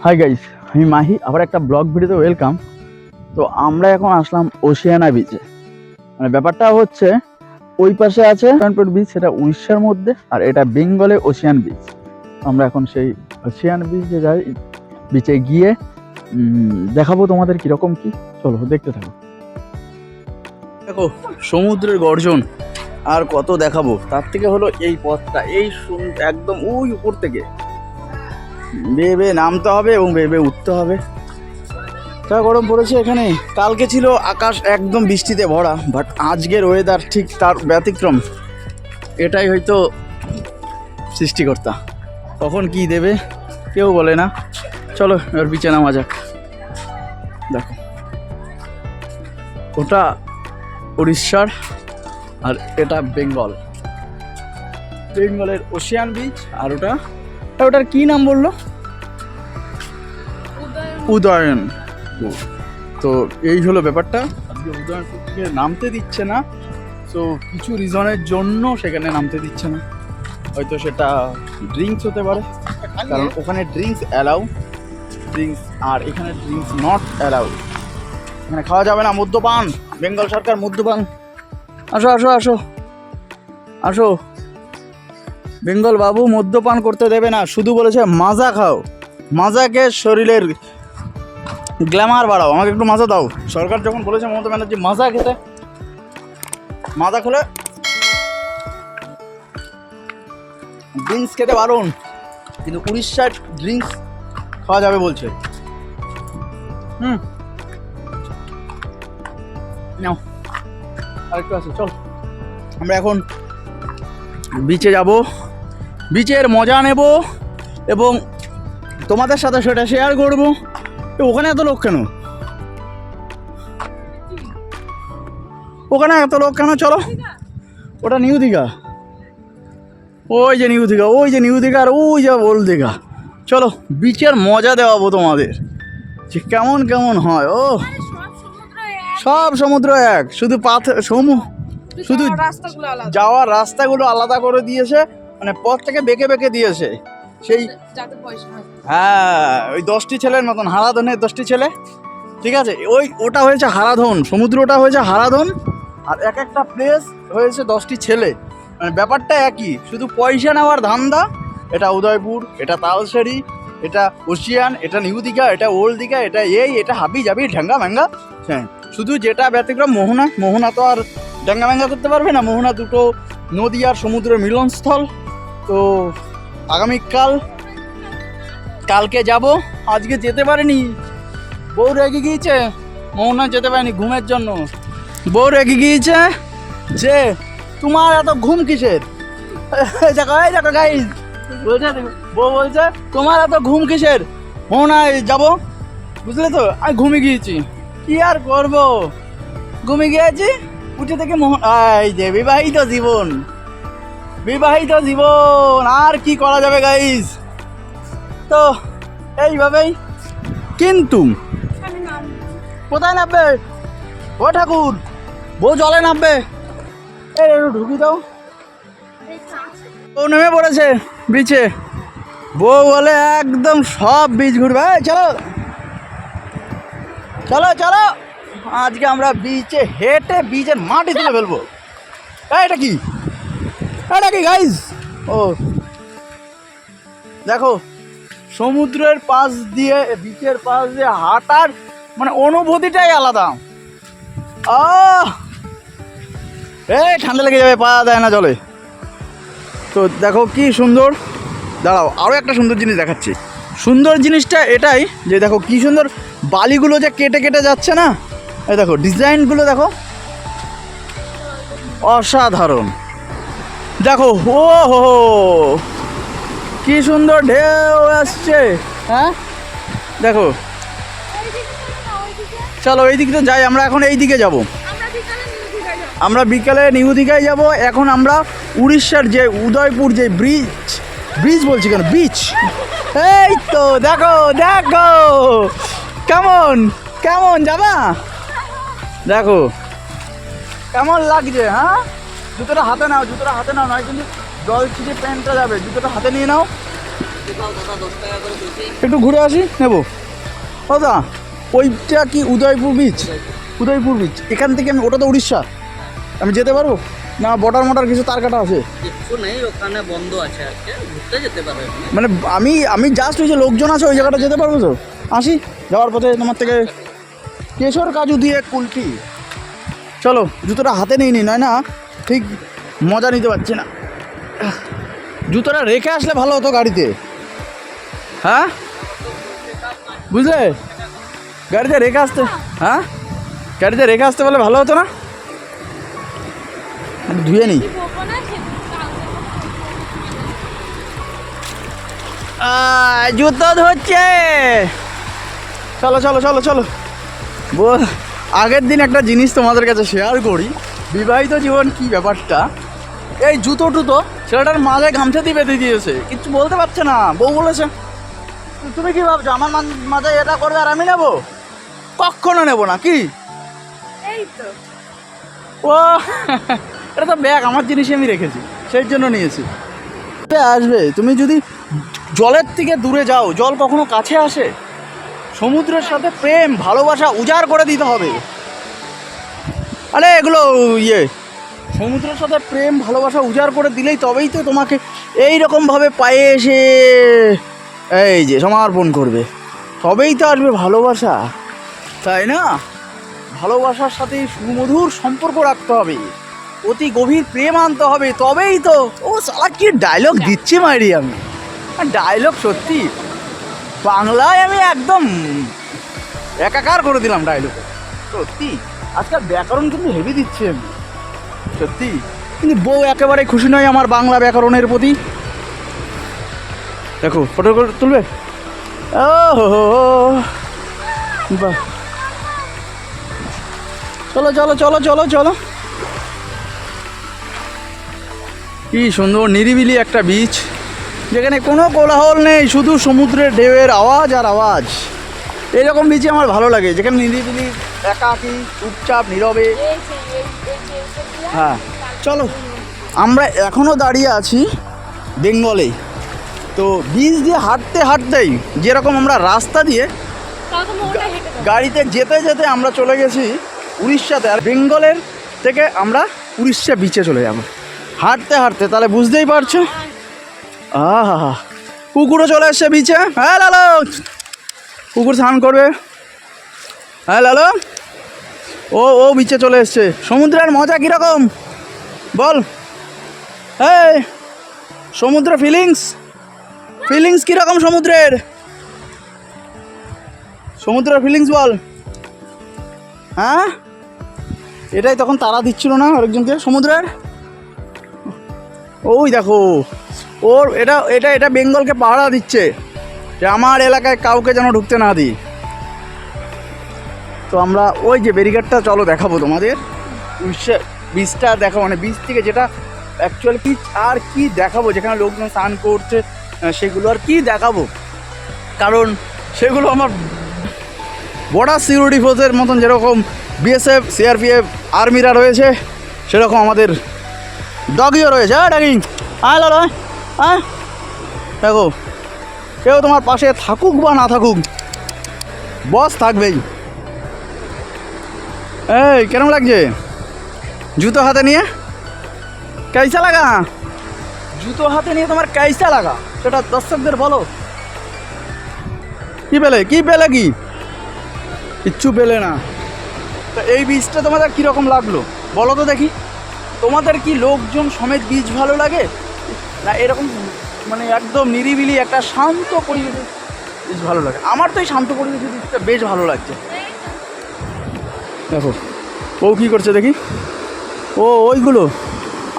Hi guys, আমি মাহি, আবার একটা ব্লগ ভিডিওতে ওয়েলকাম। তো আমরা এখন আসলাম ওশিয়ানা বিচে। মানে ব্যাপারটা হচ্ছে ওই পাশে আছে বিচ, সেটা উড়িষ্যার মধ্যে, আর এটা বেঙ্গলে ওশিয়ান বিচ। আমরা এখন সেই ওশিয়ান বিচে যাই, বিচে গিয়ে দেখাবো তোমাদের কিরকম কি। চলো দেখতে থাকো। দেখো সমুদ্রের গর্জন, আর কত দেখাবো। তার থেকে হলো এই পথটা, এই একদম ওই উপর থেকে বেয়ে বেয়ে নামতে হবে এবং বেয়ে বেয়ে উঠতে হবে। যা গরম পড়েছে এখানে। কালকে ছিল আকাশ একদম বৃষ্টিতে ভরা, বাট আজকের ওয়েদার ঠিক তার ব্যতিক্রম। এটাই হয়তো সৃষ্টিকর্তা, কখন কি দেবে কেউ বলে না। চলো এবার বিচে নামা যাক। দেখো ওটা উড়িষ্যার আর এটা বেঙ্গলের ওশিয়ান বিচ। আর ওটার কি নাম বললো? উদয়ন। তো এই হলো ব্যাপারটা। আজকে উদয়নপুর থেকে নামতে দিচ্ছে না, তো কিছু রিজনের জন্য সেখানে নামতে দিচ্ছে না। হয়তো সেটা ড্রিঙ্কস হতে পারে, কারণ ওখানে ড্রিঙ্কস অ্যালাউ, আর এখানে ড্রিঙ্কস নট অ্যালাউ। এখানে খাওয়া যাবে না মদ্যপান, বেঙ্গল সরকার মদ্যপান। আসো আসো আসো আসো, বেঙ্গল বাবু মদ্যপান করতে দেবে না, শুধু বলেছে মাজা খাও, মাজাকে শরীরের গ্ল্যামার বাড়াও। আমাকে একটু মাজা দাও। সরকার যখন বলেছে মমতা ব্যানার্জি মাজা খেতে, মাজা খেলে ড্রিঙ্কস খেতে বারণ, কিন্তু উড়িষ্যার ড্রিঙ্কস খাওয়া যাবে বলছে। নাও আরেকটু আছে, চল আমরা এখন বিচে যাব, বিচের মজা নেব এবং তোমাদের সাথে সেটা শেয়ার করবো। ওখানে এত লোক কেন? ওখানে এত লোক কেন? চলো, ওটা নিউ দীঘা, ওই যে নিউ দীঘা, ওই যে নিউ দীঘা, আর ওই যে ওল্ড দীঘা। চলো বিচের মজা দেওয়াবো তোমাদের, যে কেমন কেমন হয়। ও সব সমুদ্র এক, শুধু শুধু যাওয়ার রাস্তাগুলো আলাদা করে দিয়েছে, মানে পথটাকে বেঁকে বেঁকে দিয়েছে। সেই হ্যাঁ, ওই 10টি ছেলের মতন, হারাধনের 10টি ছেলে, ঠিক আছে। ওটা হয়েছে হারাধন, সমুদ্রটা হয়েছে হারাধন, আর এক একটা প্লেস হয়েছে 10টি ছেলে। মানে ব্যাপারটা একই, শুধু পয়সা নেওয়ার ধান্দা। এটা উদয়পুর, এটা তালসারি, এটা ওশিয়ান, এটা নিউ দীঘা, এটা ওল্ড দীঘা, এটা হাবি জাবি ঢ্যাঙ্গা ম্যাঙ্গা। হ্যাঁ, শুধু যেটা ব্যতিক্রম মোহনা তো আর ঢ্যাঙ্গা ম্যাঙ্গা করতে পারবে না। মোহনা দুটো নদী আর সমুদ্রের মিলনস্থল। তো কালকে যাব, আজকে যেতে পারিনি, বউ রেগে গিয়েছে। মোহনা যেতে পারিনি ঘুমের জন্য। বউ রেগে গিয়েছে যে তোমার এত ঘুম কিসের। দেখো গাইস, বউ বলছে তোমার এত ঘুম কিসের, মোহনায় যাবো, বুঝলে তো। আমি ঘুমিয়ে গিয়েছি, কি আর করবো, ঘুমিয়ে গিয়েছি। উঠে থেকে এই যে বিবাহিত জীবন, আর কি করা যাবে গাইস। তো এইভাবেই। কিন্তু কোথায় নামবে? ও ঠাকুর, বউ জলে নামবে, এই ঢুকি দাও। ও নেমে পড়েছে বিচে, বউ বলে একদম সব বিচ ঘুরবে। চলো চলো চলো, আজকে আমরা বিচে হেঁটে বিচের মাটি তুলে ফেলবো। এটা কি গাইস? ও দেখো, সমুদ্রের পাশ দিয়ে, বিচের পাশ দিয়ে হাঁটার মানে অনুভূতিটাই আলাদা। এই ঠান্ডা লেগে যাবে, পা দেয় না জলে। তো দেখো কি সুন্দর। দাঁড়াও, আরও একটা সুন্দর জিনিস দেখাচ্ছি। সুন্দর জিনিসটা এটাই যে দেখো কি সুন্দর বালিগুলো যে কেটে কেটে যাচ্ছে না, এই দেখো ডিজাইনগুলো দেখো, অসাধারণ। দেখো ও হো, কি সুন্দর ঢেউ আসছে। হ্যাঁ দেখো, চলো এই দিকে তো যাই। আমরা এখন এই দিকে যাব, আমরা বিকালে নিউ দীঘায় যাব। এখন আমরা উড়িষ্যার যে উদয়পুর যে ব্রিজ বলছি কেন, বিচ, এই তো দেখো দেখো কেমন যাবা, দেখো কেমন লাগছে। হ্যাঁ, জুতোটা হাতে নাও, নয় কিন্তু জল ছিটে প্যান্টটা যাবে। জুতোটা হাতে নিয়ে নাও, একটু ঘুরে আসি নেবো দাদা। ওইটা কি উদয়পুর বিচ? উদয়পুর বিচ এখান থেকে আমি, ওটা তো উড়িষ্যা, আমি যেতে পারবো না? বর্ডার মর্ডার কিছু তার কাটা আছে? কিছু নেই, ওখানে বন্ধ আছে আজকে, ঘুরতে যেতে পারবে। মানে আমি জাস্ট ওই যে লোকজন আছে ওই জায়গাটা যেতে পারবো তো? আসি, যাওয়ার পথে তোমার থেকে কেশর কাজু দিয়ে কুলফি। চলো, জুতোটা হাতে নিই নি, নয় না ঠিক মজা নিতে পারছি না। জুতোটা রেখে আসলে ভালো হতো গাড়িতে, হ্যাঁ বুঝলে? গাড়িতে রেখে আসতে, হ্যাঁ গাড়িতে রেখে আসতে বলে ভালো হতো না? ধুয়ে নিই। জুতো ধরছে। চলো চলো চলো চলো। আগের দিন একটা জিনিস তোমাদের কাছে শেয়ার করি, বিবাহিত জীবন কি ব্যাপারটা। এই জুতো টুতো ছেলেটার মাথায় গামছা দিয়ে বেঁধে দিয়েছে, কিচ্ছু বলতে পারছে না। বউ বলেছে, তুমি কি ভাবছো আমার মাথায় এটা করবে আর আমি নেবো? কখনো নেবো না। কি ও এটা তো ব্যাগ, আমার জিনিসই আমি রেখেছি, সেই জন্য নিয়েছি। আসবে, তুমি যদি জলের থেকে দূরে যাও, জল কখনো কাছে আসে? সমুদ্রের সাথে প্রেম ভালোবাসা উজাড় করে দিতে হবে। আরে এগুলো সমুদ্রের সাথে প্রেম ভালোবাসা উজাড় করে দিলেই তবেই তো তোমাকে এই রকমভাবে পায়ে এসে এই যে সমর্পণ করবে, তবেই তো আসবে ভালোবাসা, তাই না? ভালোবাসার সাথে সুমধুর সম্পর্ক রাখতে হবে, অতি গভীর প্রেম আনতে হবে, তবেই তো। ও সালা কি ডায়লগ দিচ্ছি মাইরি আমি, ডায়লগ সত্যি বাংলায় আমি একদম একাকার করে দিলাম ডায়লগ, সত্যি। আজকাল ব্যাকরণ কিন্তু হেভি দিচ্ছে আমি, সত্যি। কিন্তু বউ একেবারে খুশি নয় আমার বাংলা ব্যাকরণের প্রতি। দেখো ফটো তুলবে, ও বাহ। চলো চলো চলো চলো চলো। কি সুন্দর নিরিবিলি একটা বিচ, যেখানে কোনো কোলাহল নেই, শুধু সমুদ্রের ঢেউয়ের আওয়াজ আর আওয়াজ। এরকম বিচে আমার ভালো লাগে, যেখানে নিরিবিলি, একাকী, চুপচাপ, নীরবে। হ্যাঁ চলো, আমরা এখনও দাঁড়িয়ে আছি বেঙ্গলে। তো বিচ দিয়ে হাঁটতে হাঁটতেই যেরকম আমরা রাস্তা দিয়ে গাড়িতে যেতে যেতে আমরা চলে গেছি উড়িষ্যাতে, আর বেঙ্গলের থেকে আমরা উড়িষ্যা বিচে চলে যাব হাঁটতে হাঁটতে। তাহলে বুঝতেই পারছো। আহা, কুকুরও চলে এসছে বিচে। হ্যাঁ লালো, কুকুর স্নান করবে। হ্যাঁ লালো, ও বিচে চলে এসছে। সমুদ্রের মজা কীরকম বল? হ্যাঁ, সমুদ্রের ফিলিংস কীরকম? সমুদ্রের ফিলিংস বল। হ্যাঁ, এটাই তখন তারা দিচ্ছিল না আরেকজনকে সমুদ্রের। ওই দেখো, ওর এটা বেঙ্গলকে পাহারা দিচ্ছে যে আমার এলাকায় কাউকে যেন ঢুকতে না দিই। তো আমরা ওই যে ব্যারিকেডটা, চলো দেখাবো তোমাদের বীজটা দেখো, মানে বীজ থেকে যেটা অ্যাকচুয়ালি কি আর কি দেখাবো, যেখানে লোকজন স্নান করছে সেগুলো আর কি দেখাবো, কারণ সেগুলো আমার বর্ডার সিকিউরিটি ফোর্সের মতন যেরকম বিএসএফ, সিআরপিএফ, আর্মিরা রয়েছে, সেরকম আমাদের ডগিও রয়েছে। হ্যাঁ ডগিং, হ্যাঁ লালো, হ্যাঁ দেখো, কেউ তোমার পাশে থাকুক বা না থাকুক, বস থাকবেই। এই কেরম লাগছে জুতো হাতে নিয়ে? कैसा লাগা? জুতো হাতে নিয়ে তোমার कैसा লাগা সেটা দর্শকদের বলো। কি পেলে কি কিচ্ছু পেলে না। তো এই বীজটা তোমাদের কীরকম লাগলো বলো তো দেখি? তোমাদের কি লোকজন সমেত বীজ ভালো লাগে, না এরকম মানে একদম নিরিবিলি একটা শান্ত পরিবেশে বীজ ভালো লাগে? আমার তো এই শান্ত পরিবেশে বীজটা বেশ ভালো লাগছে। দেখো ও কী করছে দেখি। ওইগুলো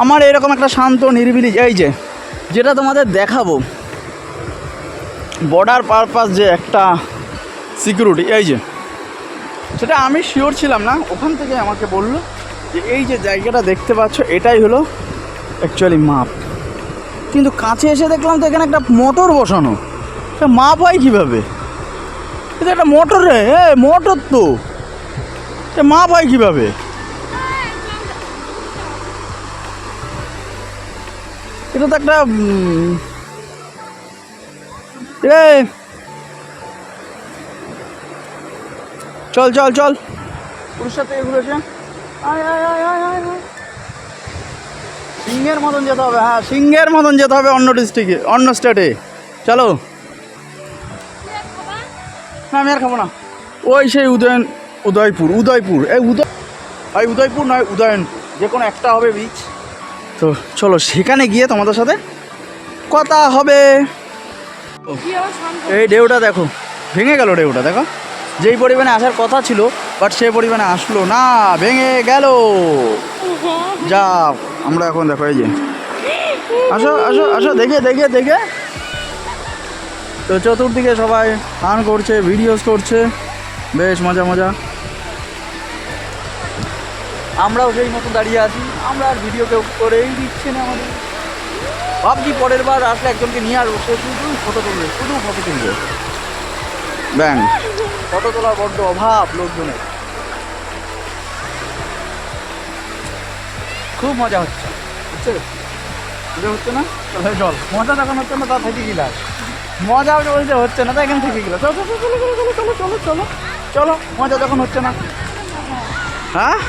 আমার এরকম একটা শান্ত নিরিবিলি, এই যে যেটা তোমাদের দেখাবো বর্ডার পারপাস যে একটা সিকিউরিটি, এই যে সেটা আমি শিওর ছিলাম না, ওখান থেকে আমাকে বললো যে এই যে জায়গাটা দেখতে পাচ্ছ এটাই হলো অ্যাকচুয়ালি মাপ। কিন্তু কাছে এসে দেখলাম তো এখানে একটা মোটর বসানো, সে মাপ হয় কীভাবে? এটা একটা মোটর রে, মোটর তো, সে মাপ হয় কীভাবে? এটা তো একটা এ চল চল চল উড়িষ্যা থেকে ঘুরেছে আয় আয় আয় আয় আয় আয়। সিংহের মতন যেতে হবে, হ্যাঁ সিংহের মতন যেতে হবে অন্য ডিস্ট্রিক্টে, অন্য স্টেটে। চলো। না আমি আর খাবো না। ওই সেই উদয়পুর এই উদয়পুর নয় উদয়ন, যে কোনো একটা হবে বিচ। তো চলো সেখানে গিয়ে তোমাদের সাথে কথা হবে। এই ঢেউটা দেখো, ভেঙে গেল ঢেউটা, দেখো যেই পরিমাণে আসার কথা ছিল বাট সেই পরিমাণে আসলো না, ভেঙে গেল। যা আমরা এখন দেখো এই যে আসো আসো আসো, দেখে দেখে দেখে। তো চতুর্দিকে সবাই গান করছে, ভিডিওস করছে, বেশ মজা মজা। আমরাও সেই মতো দাঁড়িয়ে আছি, আমরা আর ভিডিও কেউ করেই দিচ্ছে না আমাদের। ভাবছি পরের বার আসলে একজনকে নিয়ে আসবো, সে শুধু ফটো তুলবে, শুধু ফটো তুলবে। ব্যাং ফটো তোলার বড্ড অভাব লোকজনের। খুব মজা হচ্ছে, মজা হচ্ছে না? চল মজা যখন হচ্ছে না তা থেকে গেলাম, মজা বলতে হচ্ছে না, তাই এখানে থেকে গেলাম। চলো চলো চলো চলো চলো চলো চলো চলো, মজা যখন হচ্ছে না। হ্যাঁ